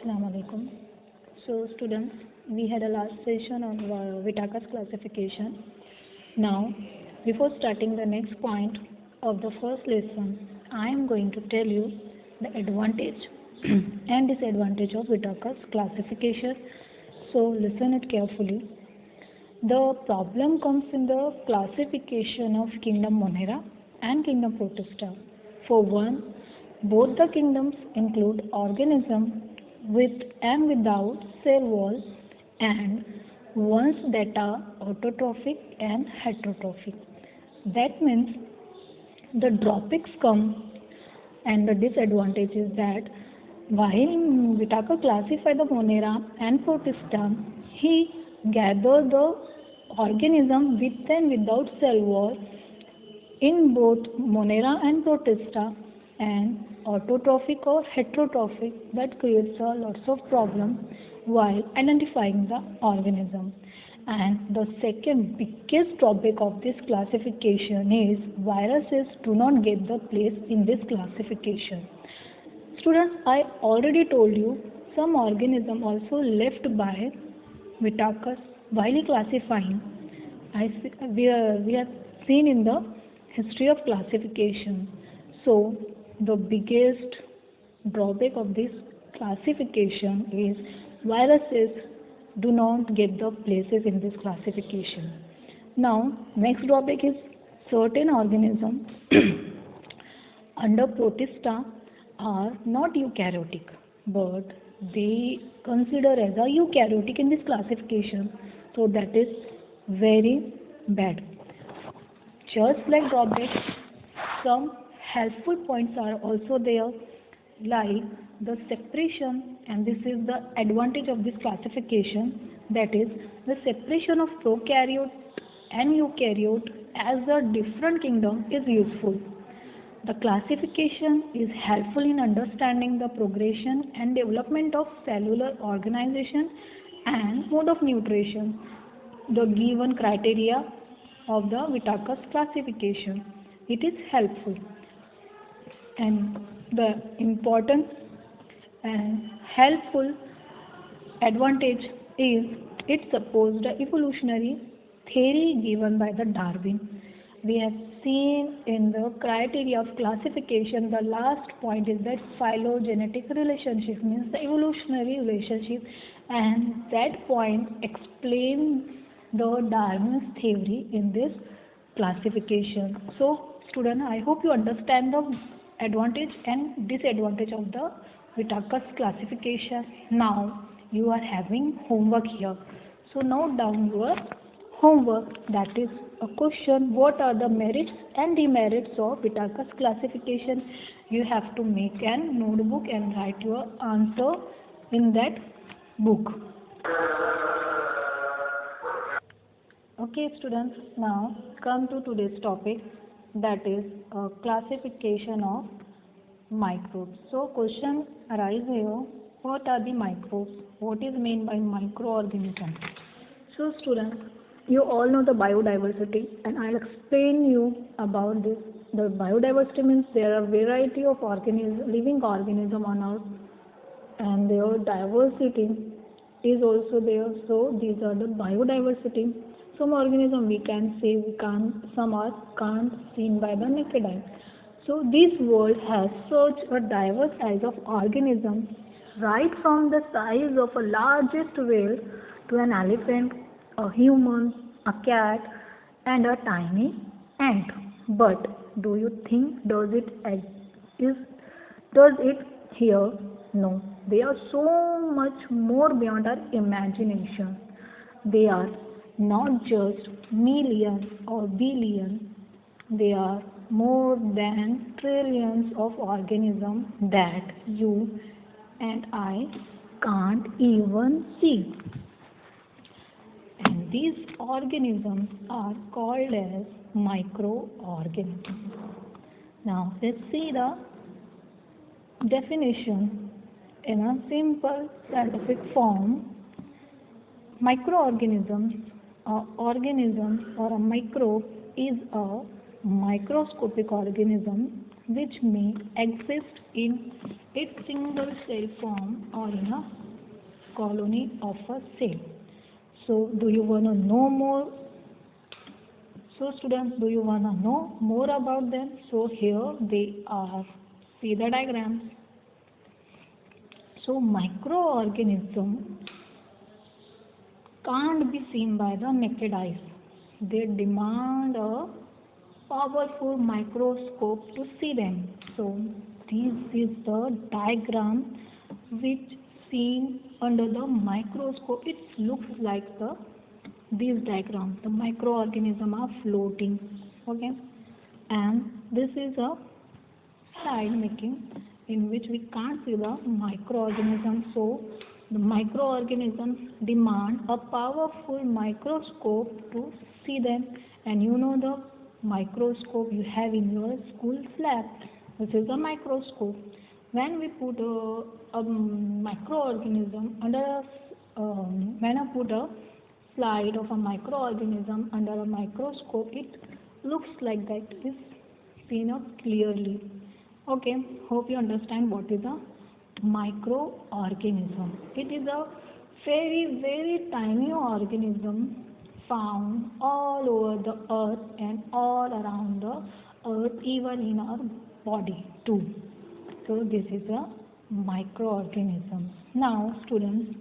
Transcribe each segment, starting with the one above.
Assalamu alaikum. So students, we had a last session on Whittaker's classification. Now, before starting the next point of the first lesson, I am going to tell you the advantage and disadvantage of Whittaker's classification. So listen it carefully. The problem comes in the classification of Kingdom Monera and Kingdom Protista. For one, both the kingdoms include organisms with and without cell wall and ones that are autotrophic and heterotrophic. That means the drawbacks come and the disadvantage is that while Whittaker classified the Monera and Protista, he gathered the organism with and without cell wall in both Monera and Protista and autotrophic or heterotrophic. That creates a lots of problem while identifying the organism. And the second biggest drawback of this classification is viruses do not get the place in this classification. Students, I already told you some organism also left by Whittaker while he classifying. We have seen in the history of classification. So the biggest drawback of this classification is viruses do not get the places in this classification. Now, next drawback is certain organisms under Protista are not eukaryotic, but they consider as a eukaryotic in this classification. So that is very bad. Just like drawback, some helpful points are also there, like the separation, and this is the advantage of this classification, that is the separation of prokaryote and eukaryote as a different kingdom is useful. The classification is helpful in understanding the progression and development of cellular organization and mode of nutrition, the given criteria of the Whittaker's classification. It is helpful. And the important and helpful advantage is it supports the evolutionary theory given by the Darwin. We have seen in the criteria of classification, the last point is that phylogenetic relationship means the evolutionary relationship, and that point explains the Darwin's theory in this classification. So student, I hope you understand the advantage and disadvantage of the Whittaker's classification. Now you are having homework here. So note down your homework, that is a question: what are the merits and demerits of Whittaker's classification? You have to make a notebook and write your answer in that book. Okay students, now come to today's topic, that is classification of microbes. So question arises here: what are the microbes? What is meant by microorganism? So students, you all know the biodiversity, and I'll explain you about this. The biodiversity means there are variety of living organism on Earth, and their diversity is also there. So these are the biodiversity. Some organism we can see, some are can't seen by the naked eye. So this world has such a diverse size of organisms, right from the size of a largest whale to an elephant, a human, a cat, and a tiny ant. But do you think does it here? No. They are so much more beyond our imagination. They are not just millions or billions, they are more than trillions of organisms that you and I can't even see. And these organisms are called as microorganisms. Now let's see the definition in a simple scientific form. Microorganisms or a microbe is a microscopic organism which may exist in its single cell form or in a colony of a cell. So, do you want to know more? So, students, do you want to know more about them? So, here they are. See the diagrams. So, microorganisms can't be seen by the naked eyes. They demand a powerful microscope to see them. So, this is the diagram which seen under the microscope. It looks like this diagram. The microorganisms are floating. Okay, and this is a slide making in which we can't see the microorganisms. So the microorganisms demand a powerful microscope to see them, and you know the microscope you have in your school lab. This is a microscope. When we put a microorganism under when I put a slide of a microorganism under a microscope, it looks like that. It is seen out clearly. Okay, hope you understand what is a microorganism. It is a very tiny organism found all over the earth and all around the earth, even in our body too. So this is a microorganism. Now students,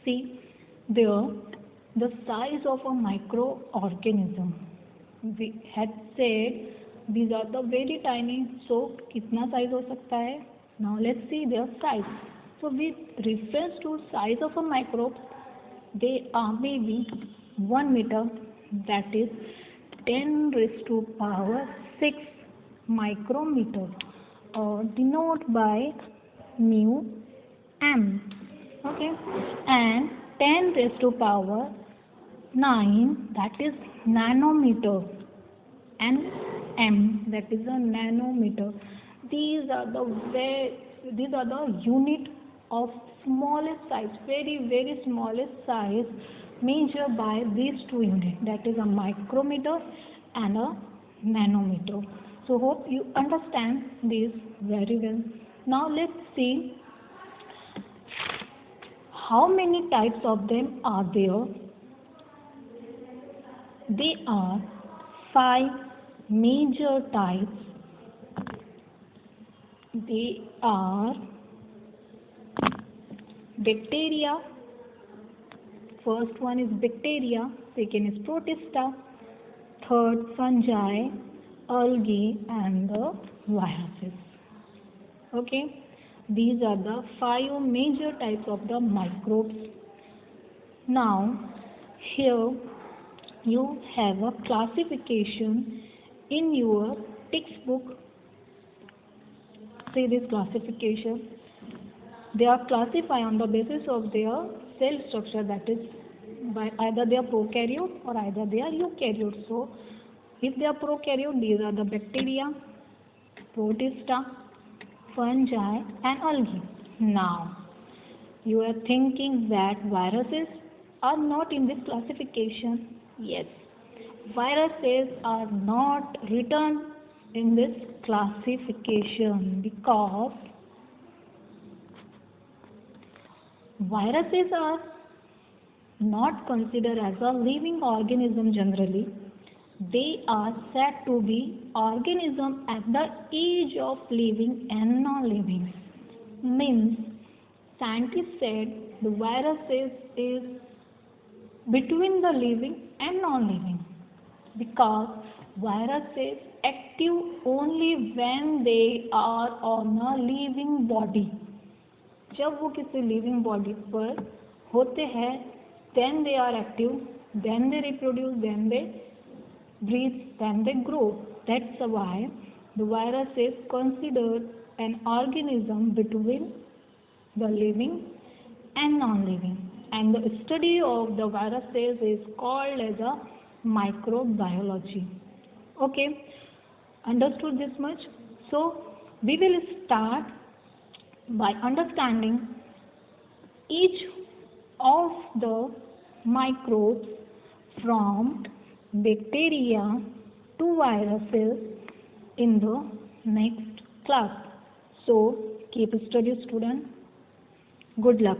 see there the size of a microorganism. We had said these are the very tiny. So कितना size हो सकता है? Now let's see their size. So with reference to size of a microbe, they are maybe 1 meter, that is 10 raised to power 6 micrometer, or denote by mu m. Okay, and 10 raised to power 9, that is nanometer, and m, that is a nanometer. These are the unit of smallest size, very smallest size measured by these two units, that is a micrometer and a nanometer. So hope you understand this very well. Now let's see how many types of them are there. There are 5 major types. They are bacteria. First one is bacteria, second is protista, third fungi, algae, and the viruses. Okay, these are the 5 major types of the microbes. Now here you have a classification in your textbook. See this classification. They are classified on the basis of their cell structure, that is by either they are prokaryote or either they are eukaryote. So if they are prokaryote, these are the bacteria, protista, fungi, and algae. Now you are thinking that viruses are not in this classification. Yes, viruses are not written in this classification because viruses are not considered as a living organism generally. They are said to be organisms at the age of living and non-living. Means scientists said the viruses is between the living and non-living because viruses active only when they are on a living body. जब वो किसी living body पर होते हैं, then they are active, then they reproduce, then they breathe, then they grow. That's why the virus is considered an organism between the living and non-living. And the study of the viruses is called as a microbiology. Okay, understood this much? So we will start by understanding each of the microbes from bacteria to viruses in the next class. So keep study student. Good luck.